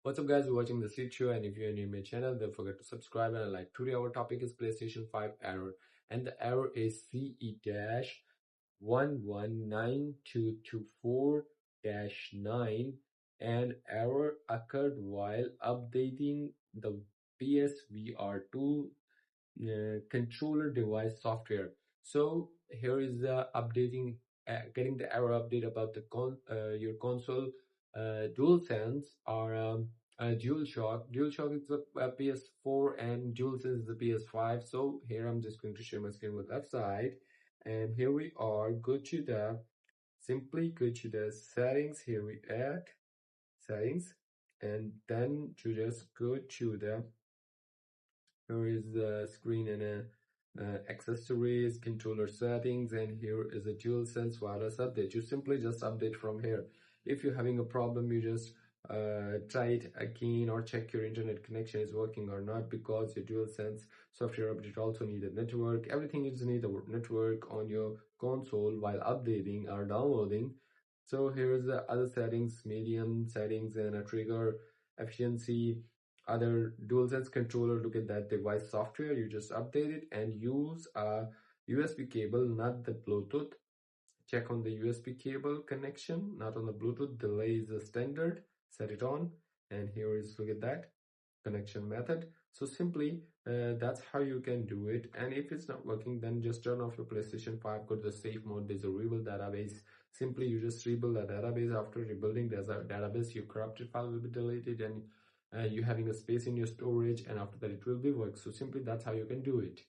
What's up guys, you're watching the Sleep Show, and if you're new to my channel, don't forget to subscribe and like. Today our topic is PlayStation 5 error, and the error is CE-119224-9, and error occurred while updating the PSVR2 controller device software. So here is the getting the error update about the your console. DualSense or DualShock. DualShock is the PS4 and DualSense is the PS5. So here I'm just going to share my screen with left side, and here we are. Simply go to the settings. Here we add settings, and then to just go to the here is the screen and accessories, controller settings, and here is a DualSense wireless update. You simply just update from here. If you're having a problem, you just try it again or check your internet connection is working or not, because your DualSense software update also need a network. Everything is need a network on your console while updating or downloading. So here is the other settings, medium settings, and a trigger efficiency, other DualSense controller. Look at that device software. You just update it and use a USB cable, not the Bluetooth. Check on the USB cable connection, not on the Bluetooth. Delay is the standard. Set it on, and here is, look at that, connection method. So simply that's how you can do it. And if it's not working, then just turn off your PlayStation 5, go to the safe mode. There's a rebuild database. Simply you just rebuild the database. After rebuilding the database, your corrupted file will be deleted, and you having a space in your storage, and after that it will be work. So simply that's how you can do it.